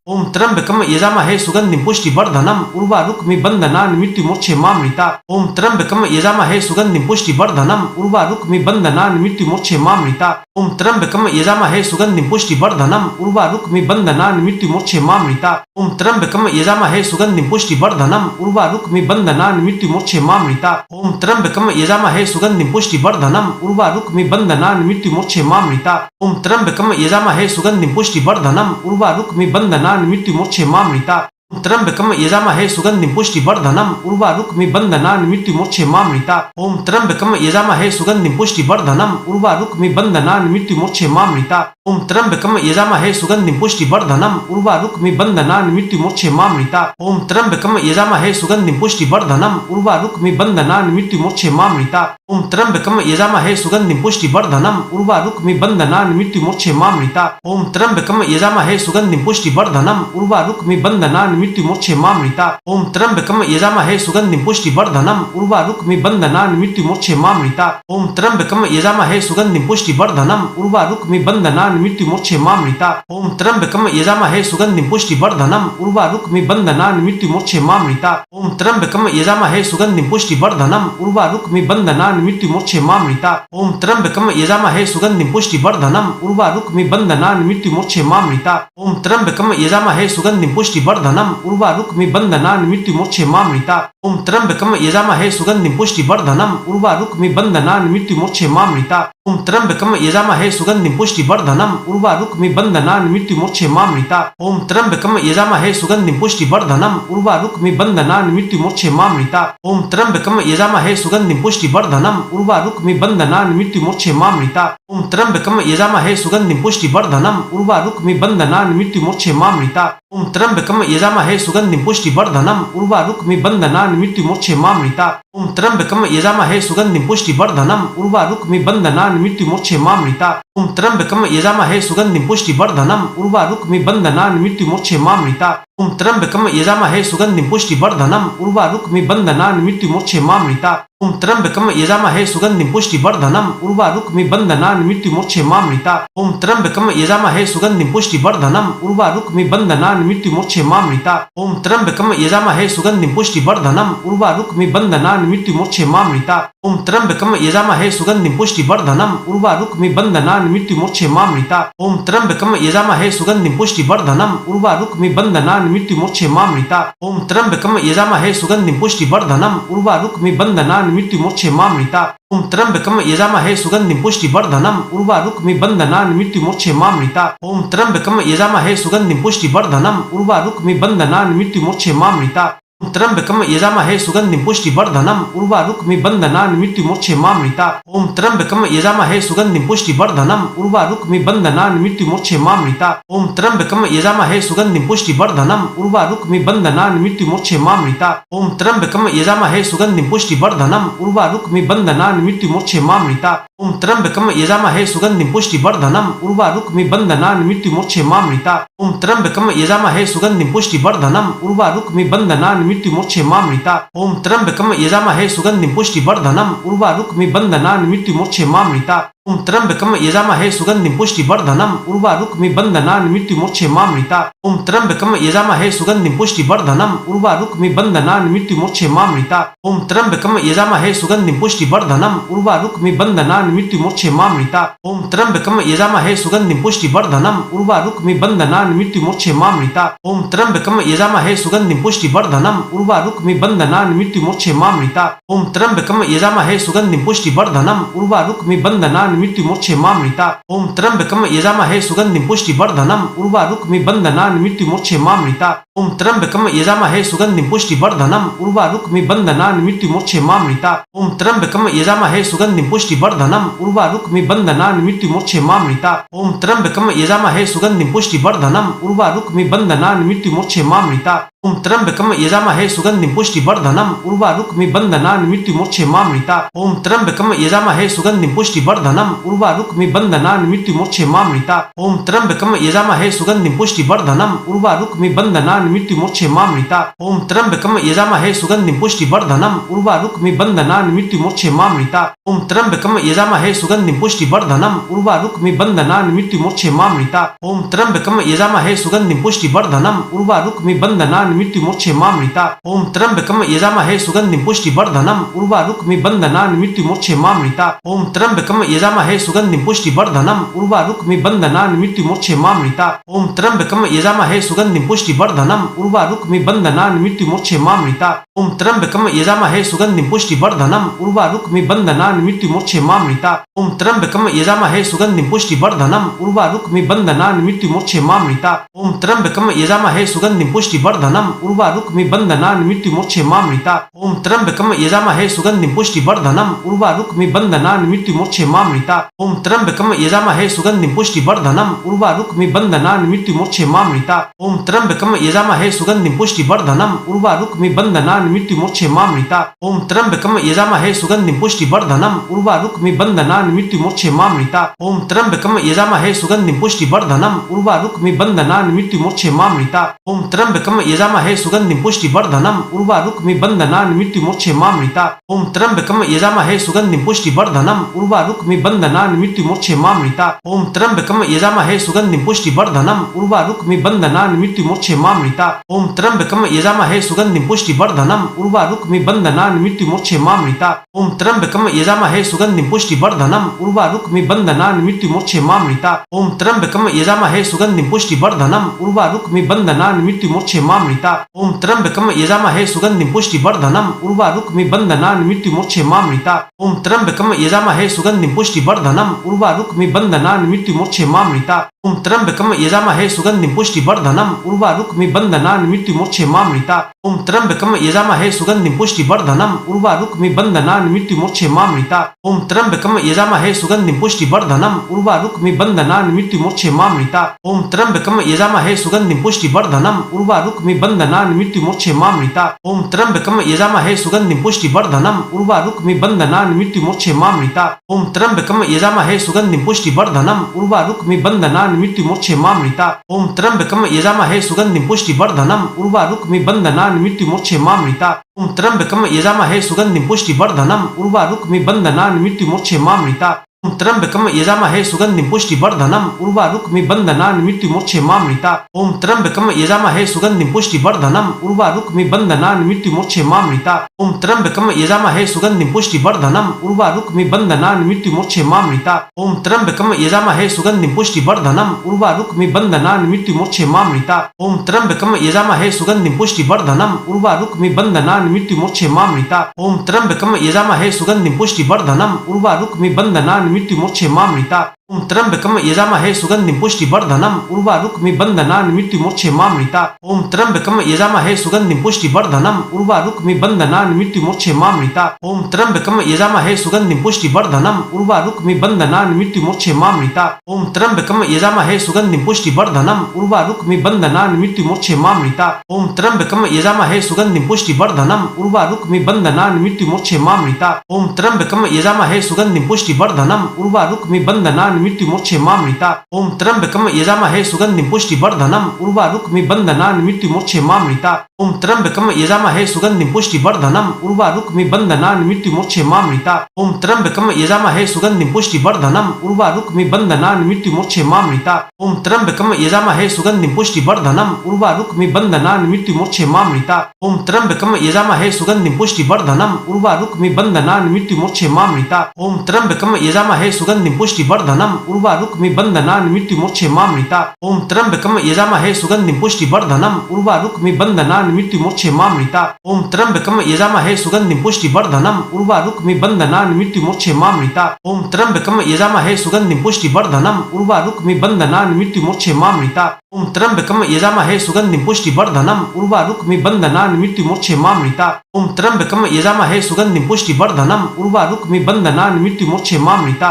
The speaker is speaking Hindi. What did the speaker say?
ओम त्र्यंबकम यजामहे सुगंधिं पुष्टिवर्धनम् उर्वारुकमिबन्धनान् मृत्युमोक्षेमामृता। ओम त्र्यंबकम यजामहे सुगंधिं पुष्टिवर्धनम् उर्वारुकमिबन्धनान् मृत्युमोक्षेमामृता। ओम त्र्यंबकम यजामहे सुगंधिं पुष्टिवर्धनम् उर्वारुकमिबन्धनान् मृत्युमोक्षेमामृता। ओम त्र्यंबकम यजामहे सुगंधिं पुष्टिवर्धनम् उर्वारुकमिबन्धनान् मृत्युमोक्षेमामृता। ओम त्र्यंबकम यजामहे सुगंधिं पुष्टिवर्धनम् उर्वारुकमिबन्धनान् मृत्युमोक्षेमामृता। ओम त्र्यंबकम यजामहे सुगंधिं पुष्टिवर्धनम् उर्वारुकमिबन्धनान् मृत्युमोक्षेमामृता। ओम त्र्यंबकम यजामहे सुगंधिं पुष्टिवर्धनम् उर्वारुकमिबन्धनान् मृत्युमोक्षेमामृता। ओम त्र्यंबकम यजामहे सुगंधिं पुष्टिवर्धनम् उर्वारुकमिबन्धनान् मृत्युमोक्षेमामृता। ओम त्र्यंबकम यजामहे सुगंधिं पुष्टिवर्धनम् उर्वारुकमिबन्धनान् मृत्युमोक्षेमामृता। ओम त्र्यंबकम यजामहे सुगंधिं पुष्टिवर्धनम् उर्वारुकमिबन्धनान् मृत्युमोक्षेमामृता। ओम त्र्यंबकम यजामहे सुगंधिं पुष्टिवर्धनम् उर्वारुकमिबन्धनान् मृत्युमोक्षेमामृता। ओम त्र्यंबकम यजामहे सुगंधिं पुष्टिवर्धनम् उर्वारुकमिबन्धनान् मृत्युमोक्षेमामृता। ओम त्र्यंबकम यजामहे सुगंधिं पुष्टिवर्धनम् उर्वारुकमिबन्धनान् मृत्युमोक्षेमामृता। ओम त्र्यंबकम यजामहे सुगंधिं पुष्टिवर्धनम् उर्वारुकमिबन्धनान् मृत्युमोक्षेमामृता। ओम त्र्यंबकम यजामहे सुगंधिं पुष्टिवर्धनम् उर्वारुकमिबन्धनान् मृत्युमोक्षेमामृता। ओम त्र्यंबकम यजामहे सुगंधिं पुष्टिवर्धनम् उर्वारुकमिबन्धनान् मृत्युमोक्षेमामृता। ओम त्र्यंबकम यजामहे सुगंधिं पुष्टिवर्धनम् उर्वारुकमिबन्धनान् मृत्युमोक्षेमामृता। ओम त्र्यंबकम यजामहे सुगंधिं पुष्टिवर्धनम् उर्वारुकमिबन्धनान् मृत्युमोक्षेमामृता। ओम त्र्यंबकम यजामहे सुगंधिं पुष्टिवर्धनम् उर्वारुकमिबन्धनान् मृत्युमोक्षेमामृता। ओम त्र्यंबकम यजामहे सुगंधिं पुष्टिवर्धनम् उर्वारुकमिबन्धनान् मृत्युमोक्षेमामृता। ओम त्र्यंबकम यजामहे सुगंधिं पुष्टिवर्धनम् उर्वारुकमिबन्धनान् मृत्युमोक्षेमामृता। ओम त्र्यंबकम यजामहे सुगंधिं पुष्टिवर्धनम् उर्वारुकमिबन्धनान् मृत्युमोक्षेमामृता। ओम त्र्यंबकम यजामहे सुगंधिं पुष्टिवर्धनम् उर्वारुकमिबन्धनान् मृत्युमोक्षेमामृता। ओम त्र्यंबकम यजामहे सुगंधिं पुष्टिवर्धनम् उर्वारुकमिबन्धनान् मृत्युमोक्षेमामृता। ओम त्र्यंबकम यजामहे सुगंधिं पुष्टिवर्धनम् उर्वारुकमिबन्धनान् मृत्युमोक्षेमामृता। ओम त्र्यंबकम यजामहे सुगंधिं पुष्टिवर्धनम् उर्वारुकमिबन्धनान् मृत्युमोक्षेमामृता। ओम त्र्यंबकम यजामहे सुगंधिं पुष्टिवर्धनम् उर्वारुकमिबन्धनान् मृत्युमोक्षेमामृता। ओम त्र्यंबकम यजामहे सुगंधिं पुष्टिवर्धनम् उर्वारुकमिबन्धनान् मृत्युमोक्षेमामृता। ओम त्र्यंबकम यजामहे सुगंधिं पुष्टिवर्धनम् उर्वारुकमिबन्धनान् मृत्युमोक्षेमामृता। ओम त्र्यंबकम यजामहे सुगंधिं पुष्टिवर्धनम् उर्वारुकमिबन्धनान् मृत्युमोक्षेमामृता। ओम त्र्यंबकम यजामहे सुगंधिं पुष्टिवर्धनम् उर्वारुकमिबन्धनान् मृत्युमोक्षेमामृता। ओम त्र्यंबकम यजामहे सुगंधिं पुष्टिवर्धनम् उर्वारुकमिबन्धनान् मृत्युमोक्षेमामृता। ओम त्र्यंबकम यजामहे सुगंधिं पुष्टिवर्धनम् उर्वारुकमिबन्धनान् मृत्युमोक्षेमामृता। ओम त्र्यंबकम यजामहे सुगंधिं पुष्टिवर्धनम् उर्वारुकमिबन्धनान् मृत्युमोक्षेमामृता। ओम त्र्यंबकम यजामहे सुगंधिं पुष्टिवर्धनम् उर्वारुकमिबन्धनान् मृत्युमोक्षेमामृता। ओम त्र्यंबकम यजामहे सुगंधिं पुष्टिवर्धनम् उर्वारुकमिबन्धनान् मृत्युमोक्षेमामृता। ओम त्र्यंबकम यजामहे सुगंधिं पुष्टिवर्धनम् उर्वारुकमिबन्धनान् मृत्युमोक्षेमामृता। ओम त्र्यंबकम यजामहे सुगंधिं पुष्टिवर्धनम् उर्वारुकमिबन्धनान् मृत्युमोक्षेमामृता। ओम त्र्यंबकम यजामहे सुगंधिं पुष्टिवर्धनम् उर्वारुकमिबन्धनान् मृत्युमोक्षेमामृता। ओम त्र्यंबकम यजामहे सुगंधिं पुष्टिवर्धनम् उर्वारुकमिबन्धनान् मृत्युमोक्षेमामृता। ओम त्र्यंबकम यजामहे सुगंधिं पुष्टिवर्धनम् उर्वारुकमिबन्धनान् मृत्युमोक्षेमामृता। ओम त्र्यंबकम यजामहे सुगंधिं पुष्टिवर्धनम् उर्वारुकमिबन्धनान् मृत्युमोक्षेमामृता। ओम त्र्यंबकम यजामहे सुगंधिं पुष्टिवर्धनम् उर्वारुकमिबन्धनान् मृत्युमोक्षेमामृता। ओम त्र्यंबकम यजामहे सुगंधिं पुष्टिवर्धनम् उर्वारुकमिबन्धनान् मृत्युमोक्षेमामृता। ओम त्र्यंबकम यजामहे सुगंधिं पुष्टिवर्धनम् उर्वारुकमिबन्धनान् मृत्युमोक्षेमामृता। ओम त्र्यंबकम यजामहे सुगंधिं पुष्टिवर्धनम् उर्वारुकमिबन्धनान् मृत्युमोक्षेमामृता। ओम त्र्यंबकम यजामहे सुगंधिं पुष्टिवर्धनम् उर्वारुकमिबन्धनान् मृत्युमोक्षेमामृता। ओम त्र्यंबकम यजामहे सुगंधिं पुष्टिवर्धनम् उर्वारुकमिबन्धनान् मृत्युमोक्षेमामृता। ओम त्र्यंबकम यजामहे सुगंधिं पुष्टिवर्धनम् उर्वारुकमिबन्धनान् मृत्युमोक्षेमामृता। ओम त्र्यंबकम यजामहे सुगंधिं पुष्टिवर्धनम् उर्वारुकमिबन्धनान् मृत्युमोक्षेमामृता। ओम त्र्यंबकम यजामहे सुगंधिं पुष्टिवर्धनम् उर्वारुकमिबन्धनान् मृत्युमोक्षेमामृता। ओम त्र्यंबकम यजामहे सुगंधिं पुष्टिवर्धनम् उर्वारुकमिबन्धनान् मृत्युमोक्षेमामृता। ओम त्र्यंबकम यजामहे सुगंधिं पुष्टिवर्धनम् उर्वारुकमिबन्धनान् मृत्युमोक्षेमामृता। ओम त्र्यंबकम यजामहे सुगंधिं पुष्टिवर्धनम् उर्वारुकमिबन्धनान् मृत्युमोक्षेमामृता। ओम त्र्यंबकम यजामहे सुगंधिं पुष्टिवर्धनम् उर्वारुकमिबन्धनान् मृत्युमोक्षेमामृता। ओम त्र्यंबकम यजामहे सुगंधिं पुष्टिवर्धनम् उर्वारुकमिबन्धनान् मृत्युमोक्षेमामृता। ओम त्र्यंबकम यजामहे सुगंधिं पुष्टिवर्धनम् उर्वारुकमिबन्धनान् मृत्युमोक्षेमामृता। ओम त्र्यंबकम यजामहे सुगंधिं पुष्टिवर्धनम् उर्वारुकमिबन्धनान् मृत्युमोक्षेमामृता। ओम त्र्यंबकम यजामहे सुगंधिं पुष्टिवर्धनम् उर्वारुकमिबन्धनान् मृत्युमोक्षेमामृता। ओम त्र्यंबकम यजामहे सुगंधिं पुष्टिवर्धनम् उर्वारुकमिबन्धनान् मृत्युमोक्षेमामृता। ओम त्र्यंबकम यजामहे सुगंधिं पुष्टिवर्धनम् उर्वारुकमिबन्धनान् मृत्युमोक्षेमामृता। ओम त्र्यंबकम यजामहे सुगंधिं पुष्टिवर्धनम् उर्वारुकमिबन्धनान् मृत्युमोक्षेमामृता। ओम त्र्यंबकम यजामहे सुगंधिं पुष्टिवर्धनम् उर्वारुकमिबन्धनान् मृत्युमोक्षेमामृता। ओम त्र्यंबकम यजामहे सुगंधिं पुष्टिवर्धनम् उर्वारुकमिबन्धनान् मृत्युमोक्षेमामृता। ओम त्र्यंबकम यजामहे सुगंधिं पुष्टिवर्धनम् उर्वारुकमिबन्धनान् मृत्युमोक्षेमामृता। ओम त्र्यंबकम यजामहे सुगंधिं पुष्टिवर्धनम् उर्वारुकमिबन्धनान् मृत्युमोक्षेमामृता। ओम त्र्यंबकम यजामहे सुगंधिं पुष्टिवर्धनम् उर्वारुकमिबन्धनान् मृत्युमोक्षेमामृता। ओम त्र्यंबकम यजामहे सुगंधिं पुष्टिवर्धनम् उर्वारुकमिबन्धनान् मृत्युमोक्षेमामृता। ओम त्र्यंबकम यजामहे सुगंधिं पुष्टिवर्धनम् उर्वारुकमिबन्धनान् मृत्युमोक्षेमामृता। ओम त्र्यंबकम यजामहे सुगंधिं पुष्टिवर्धनम् उर्वारुकमिबन्धनान् मृत्युमोक्षेमामृता। ओम त्र्यंबकम यजामहे सुगंधिं पुष्टिवर्धनम् उर्वारुकमिबन्धनान् मृत्युमोक्षेमामृता। ओम त्र्यंबकम यजामहे सुगंधिं पुष्टिवर्धनम् उर्वारुकमिबन्धनान् मृत्युमोक्षेमामृता। ओम त्र्यंबकम यजामहे सुगंधिं पुष्टिवर्धनम् उर्वारुकमिबन्धनान् मृत्युमोक्षेमामृता। ओम त्र्यंबकम यजामहे सुगंधिं पुष्टिवर्धनम् उर्वारुकमिबन्धनान् मृत्युमोक्षेमामृता। ओम त्र्यंबकम यजामहे सुगंधिं पुष्टिवर्धनम् उर्वारुकमिबन्धनान् मृत्युमोक्षेमामृता। ओम त्र्यंबकम यजामहे सुगंधिं पुष्टिवर्धनम् उर्वारुकमिबन्धनान् मृत्युमोक्षेमामृता। ओम त्र्यंबकम यजामहे सुगंधिं पुष्टिवर्धनम् उर्वारुकमिबन्धनान् मृत्युमोक्षेमामृता। ओम त्र्यंबकम यजामहे सुगंधिं पुष्टिवर्धनम् उर्वारुकमिबन्धनान् मृत्युमोक्षेमामृता। ओम त्र्यंबकम यजामहे सुगंधिं पुष्टिवर्धनम् उर्वारुकमिबन्धनान् मृत्युमोक्षेमामृता। ओम त्र्यंबकम यजामहे सुगंधिं पुष्टिवर्धनम् उर्वारुकमिबन्धनान् मृत्युमोक्षेमामृता। ओम त्र्यंबकम यजामहे सुगंधिं पुष्टिवर्धनम् उर्वारुकमिबन्धनान् मृत्युमोक्षेमामृता। ओम त्र्यंबकम यजामहे सुगंधिं पुष्टिवर्धनम् उर्वारुकमिबन्धनान् मृत्युमोक्षेमामृता। ओम त्र्यंबकम यजामहे सुगंधिं पुष्टिवर्धनम् उर्वारुकमिबन्धनान् मृत्युमोक्षेमामृता। ओम त्र्यंबकम यजामहे सुगंधिं पुष्टिवर्धनम् उर्वारुकमिबन्धनान् मृत्युमोक्षेमामृता। ओम त्र्यंबकम यजामहे सुगंधिं पुष्टिवर्धनम् उर्वारुकमिबन्धनान् मृत्युमोक्षेमामृता। ओम त्र्यंबकम यजामहे सुगंधिं पुष्टिवर्धनम् उर्वारुकमिबन्धनान् मृत्युमोक्षेमामृता। ओम त्र्यंबकम यजामहे सुगंधिं पुष्टिवर्धनम् उर्वारुकमिबन्धनान् मृत्युमोक्षेमामृता। ओम त्र्यंबकम यजामहे सुगंधिं पुष्टिवर्धनम् उर्वारुकमिबन्धनान् मृत्युमोक्षेमामृता। ओम त्र्यंबकम यजामहे सुगंधिं पुष्टिवर्धनम् उर्वारुकमिबन्धनान् मृत्युमोक्षेमामृता। ओम त्र्यंबकम यजामहे सुगंधिं पुष्टिवर्धनम् उर्वारुकमिबन्धनान् मृत्युमोक्षेमामृता। ओम त्र्यंबकम यजामहे सुगंधिं पुष्टिवर्धनम् उर्वारुकमिबन्धनान् मृत्युमोक्षेमामृता। ओम त्र्यंबकम यजामहे सुगंधिं पुष्टिवर्धनम् उर्वारुकमिबन्धनान् मृत्युमोक्षेमामृता। ओम त्र्यंबकम यजामहे सुगंधिं पुष्टिवर्धनम् उर्वारुकमिबन्धनान् मृत्युमोक्षेमामृता। ओम त्र्यंबकम यजामहे सुगंधिं पुष्टिवर्धनम् उर्वारुकमिबन्धनान् मृत्युमोक्षेमामृता। ओम त्र्यंबकम यजामहे सुगंधिं पुष्टिवर्धनम् उर्वारुकमिबन्धनान् मृत्युमोक्षेमामृता। ओम त्र्यंबकम यजामहे सुगंधिं पुष्टिवर्धनम् उर्वारुकमिबन्धनान् मृत्युमोक्षेमामृता। ओम त्र्यंबकम यजामहे सुगंधिं पुष्टिवर्धनम् उर्वारुकमिबन्धनान् मृत्युमोक्षेमामृता। ओम त्र्यंबकम यजामहे सुगंधिं पुष्टिवर्धनम् उर्वारुकमिबन्धनान् मृत्युमोक्षेमामृता। ओम त्र्यंबकम यजामहे सुगंधिं पुष्टिवर्धनम् उर्वारुकमिबन्धनान् मृत्युमोक्षेमामृता। ओम त्र्यंबकम यजामहे सुगंधिं पुष्टिवर्धनम् उर्वारुकमिबन्धनान् मृत्युमोक्षेमामृता। ओम त्र्यंबकम यजामहे सुगंधिं पुष्टिवर्धनम् उर्वारुकमिबन्धनान् मृत्युमोक्षेमामृता। ओम त्र्यंबकम यजामहे सुगंधिं पुष्टिवर्धनम् उर्वारुकमिबन्धनान् मृत्युमोक्षेमामृता। ओम त्र्यंबकम यजामहे सुगंधिं पुष्टिवर्धनम् उर्वारुकमिबन्धनान् मृत्युमोक्षेमामृता। ओम त्र्यंबकम यजामहे सुगंधिं पुष्टिवर्धनम् उर्वारुकमिबन्धनान् मृत्युमोक्षेमामृता। ओम त्र्यंबकम यजामहे सुगंधिं पुष्टिवर्धनम् उर्वारुकमिबन्धनान् मृत्युमोक्षेमामृता। ओम त्र्यंबकम यजामहे सुगंधिं पुष्टिवर्धनम् उर्वारुकमिबन्धनान् मृत्युमोक्षेमामृता। ओम त्र्यंबकम यजामहे सुगंधिं पुष्टिवर्धनम् उर्वारुकमिबन्धनान् मृत्युमोक्षेमामृता। ओम त्र्यंबकम यजामहे सुगंधिं पुष्टिवर्धनम् उर्वारुकमिबन्धनान् मृत्युमोक्षेमामृता।